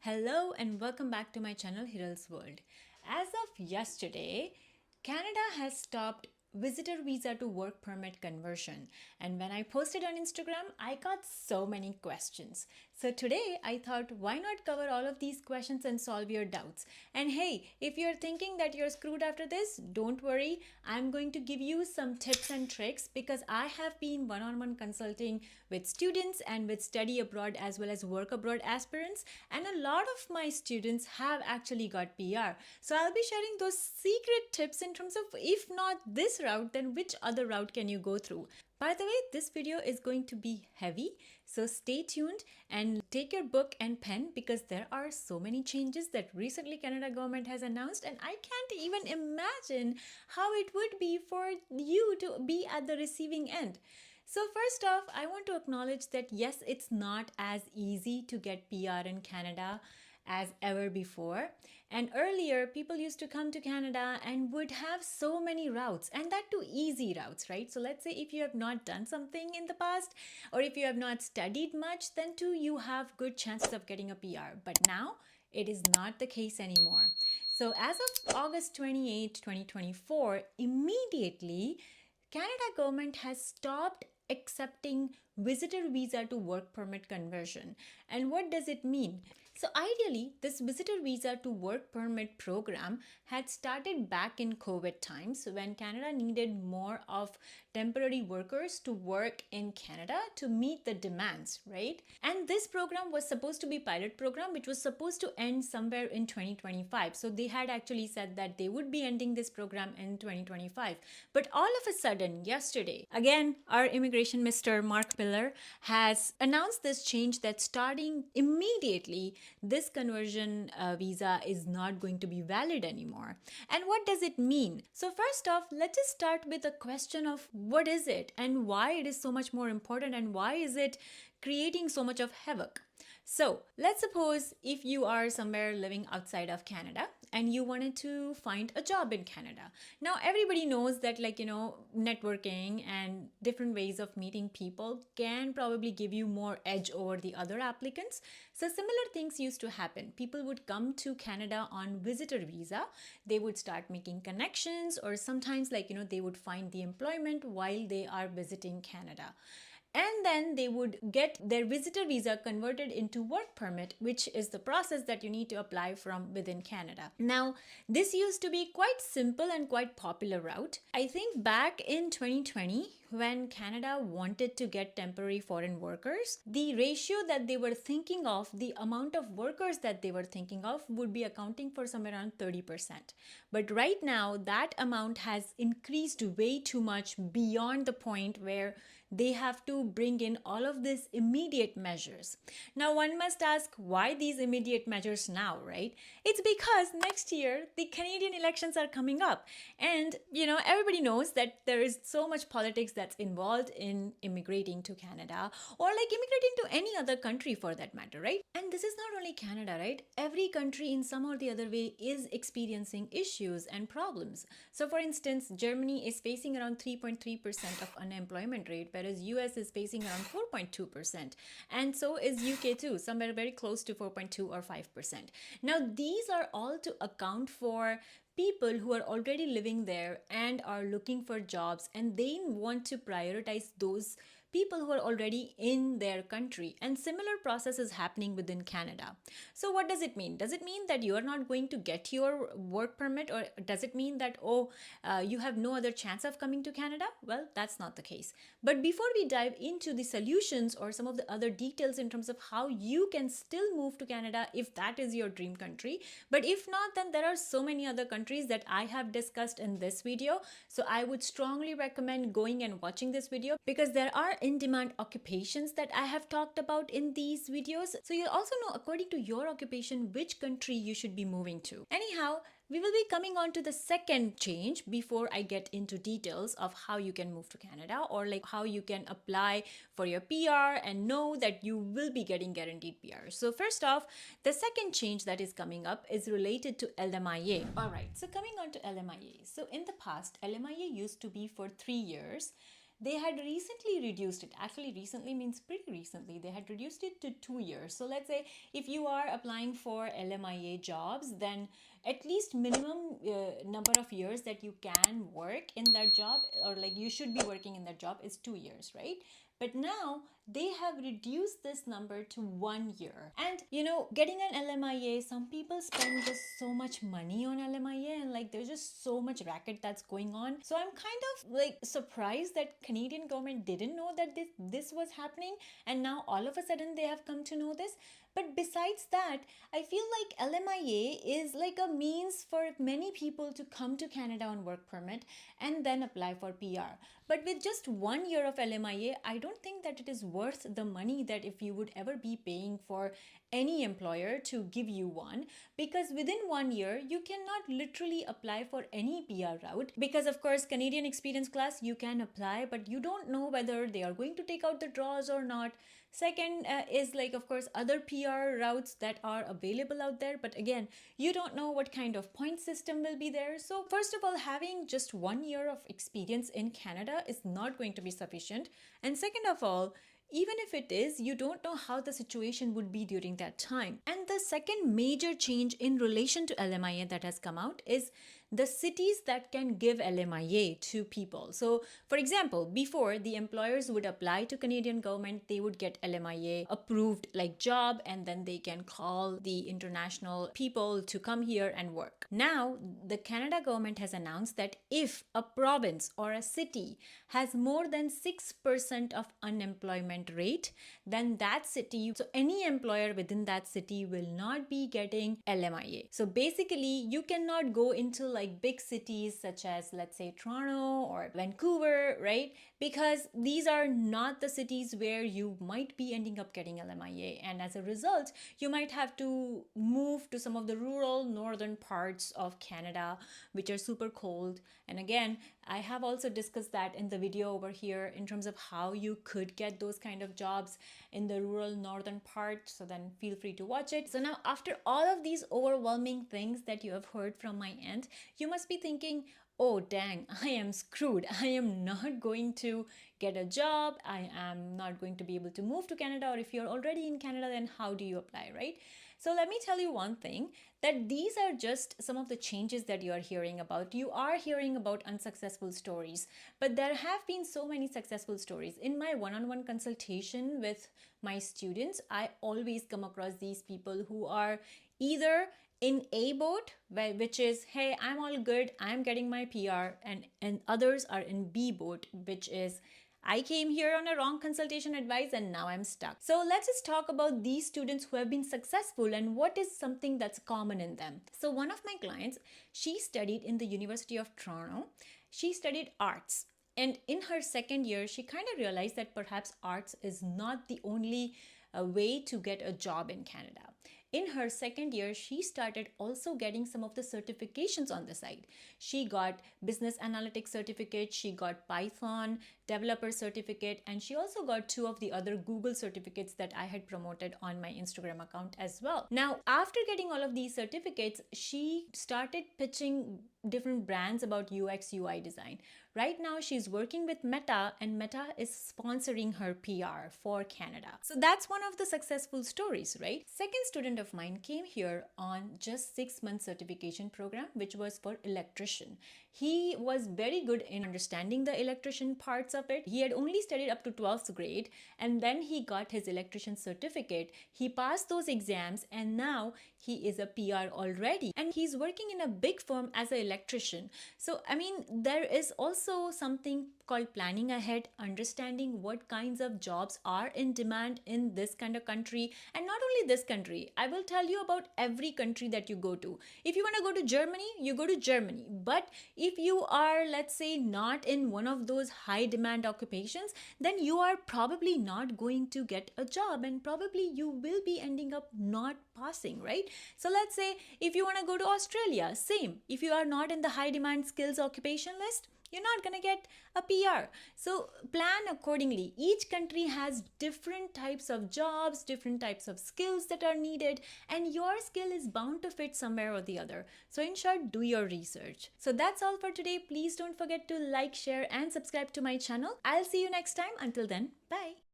Hello and welcome back to my channel HiralsWorld. As of yesterday, Canada has stopped visitor visa to work permit conversion, and when I posted on Instagram I got so many questions. So today I thought, why not cover all of these questions and solve your doubts. And hey, if you're thinking that you're screwed after this, don't worry, I'm going to give you some tips and tricks because I have been one-on-one consulting with students and with study abroad as well as work abroad aspirants, and a lot of my students have actually got PR. So I'll be sharing those secret tips in terms of, if not this route, then which other route can you go through. By the way, this video is going to be heavy, so stay tuned and take your book and pen because there are so many changes that recently Canada government has announced, and I can't even imagine how it would be for you to be at the receiving end. So first off, I want to acknowledge that yes, it's not as easy to get PR in Canada as ever before. And earlier, people used to come to Canada and would have so many routes, and that too easy routes, right? So let's say if you have not done something in the past, or if you have not studied much, then too you have good chances of getting a PR. But now it is not the case anymore. So as of August 28, 2024, immediately Canada government has stopped accepting visitor visa to work permit conversion. And what does it mean? So ideally, this visitor visa to work permit program had started back in COVID times when Canada needed more of temporary workers to work in Canada to meet the demands, right? And this program was supposed to be pilot program which was supposed to end somewhere in 2025. So they had actually said that they would be ending this program in 2025. But all of a sudden, yesterday, again, our immigration Mr. Mark Pillar has announced this change that starting immediately, this conversion visa is not going to be valid anymore. And what does it mean? So first off, let us start with a question of what is it and why it is so much more important and why is it creating so much of havoc. So let's suppose if you are somewhere living outside of Canada and you wanted to find a job in Canada. Now everybody knows that networking and different ways of meeting people can probably give you more edge over the other applicants. So similar things used to happen. People would come to Canada on visitor visa. They would start making connections, or sometimes they would find the employment while they are visiting Canada. And then they would get their visitor visa converted into work permit, which is the process that you need to apply from within Canada. Now, this used to be quite simple and quite popular route. I think back in 2020, when Canada wanted to get temporary foreign workers, the ratio that they were thinking of, the amount of workers that they were thinking of would be accounting for somewhere around 30%. But right now, that amount has increased way too much beyond the point where they have to bring in all of these immediate measures. Now, one must ask, why these immediate measures now, right? It's because next year, the Canadian elections are coming up. And, everybody knows that there is so much politics that's involved in immigrating to Canada, or immigrating to any other country for that matter, right? And this is not only Canada, right? Every country in some or the other way is experiencing issues and problems. So for instance, Germany is facing around 3.3% of unemployment rate, whereas US is facing around 4.2%. And so is UK too, somewhere very close to 4.2 or 5%. Now, these are all to account for people who are already living there and are looking for jobs, and they want to prioritize those people who are already in their country. And similar process is happening within Canada. So what does it mean? Does it mean that you are not going to get your work permit, or does it mean that you have no other chance of coming to Canada? Well, that's not the case. But before we dive into the solutions or some of the other details in terms of how you can still move to Canada if that is your dream country, but if not, then there are so many other countries that I have discussed in this video. So I would strongly recommend going and watching this video because there are in-demand occupations that I have talked about in these videos. So you'll also know, according to your occupation, which country you should be moving to. Anyhow, we will be coming on to the second change before I get into details of how you can move to Canada, or how you can apply for your PR and know that you will be getting guaranteed PR. So first off, the second change that is coming up is related to LMIA. Alright, so coming on to LMIA. So in the past, LMIA used to be for 3 years. they had recently reduced it. Actually, recently means pretty recently. They had reduced it to 2 years. So let's say if you are applying for LMIA jobs, then at least minimum number of years that you can work in that job, or like you should be working in that job, is 2 years, right? But now they have reduced this number to 1 year. And getting an LMIA, some people spend just so much money on LMIA, and like there's just so much racket that's going on. So I'm kind of like surprised that Canadian government didn't know that this was happening, and now all of a sudden they have come to know this. But besides that, I feel like LMIA is like a means for many people to come to Canada on work permit and then apply for PR. But with just 1 year of LMIA, I don't think that it is worth the money that if you would ever be paying for any employer to give you one, because within 1 year you cannot literally apply for any PR route, because of course Canadian experience class you can apply, but you don't know whether they are going to take out the draws or not. Second is like, of course, other PR routes that are available out there, but again, you don't know what kind of point system will be there. So first of all, having just 1 year of experience in Canada is not going to be sufficient. And second of all, even if it is, you don't know how the situation would be during that time. And the second major change in relation to LMIA that has come out is the cities that can give LMIA to people. So for example, before the employers would apply to Canadian government, they would get LMIA approved like job, and then they can call the international people to come here and work. Now, the Canada government has announced that if a province or a city has more than 6% of unemployment rate, then that city, so any employer within that city will not be getting LMIA. So basically, you cannot go into like big cities such as, let's say, Toronto or Vancouver, right? Because these are not the cities where you might be ending up getting LMIA. And as a result, you might have to move to some of the rural northern parts of Canada, which are super cold. And again, I have also discussed that in the video over here in terms of how you could get those kind of jobs in the rural northern part. So then feel free to watch it. So now, after all of these overwhelming things that you have heard from my end, you must be thinking, oh dang, I am screwed. I am not going to get a job. I am not going to be able to move to Canada. Or if you're already in Canada, then how do you apply, right? So let me tell you one thing, that these are just some of the changes that you are hearing about. You are hearing about unsuccessful stories, but there have been so many successful stories. In my one-on-one consultation with my students, I always come across these people who are either in A boat, which is, hey, I'm all good, I'm getting my PR, and others are in B boat, which is, I came here on a wrong consultation advice and now I'm stuck. So let's just talk about these students who have been successful and what is something that's common in them. So one of my clients, she studied in the University of Toronto. She studied arts. And in her second year, she kind of realized that perhaps arts is not the only way to get a job in Canada. In her second year, she started also getting some of the certifications on the side. She got business analytics certificate, she got Python developer certificate, and she also got 2 of the other Google certificates that I had promoted on my Instagram account as well. Now, after getting all of these certificates, she started pitching different brands about UX UI design. Right now, she's working with Meta, and Meta is sponsoring her PR for Canada. So that's one of the successful stories, right? Second student of mine came here on just 6 month certification program, which was for electrician. He was very good in understanding the electrician parts of it. He had only studied up to 12th grade, and then he got his electrician certificate. He passed those exams, and now he is a PR already, and he's working in a big firm as an electrician. So I mean, there is also something called planning ahead, understanding what kinds of jobs are in demand in this kind of country. And not only this country, I will tell you about every country that you go to. If you want to go to Germany, you go to Germany. But if you are, let's say, not in one of those high demand occupations, then you are probably not going to get a job, and probably you will be ending up not passing, right? So let's say if you want to go to Australia, same. If you are not in the high demand skills occupation list, you're not going to get a PR. So plan accordingly. Each country has different types of jobs, different types of skills that are needed, and your skill is bound to fit somewhere or the other. So in short, do your research. So that's all for today. Please don't forget to like, share, and subscribe to my channel. I'll see you next time. Until then, bye.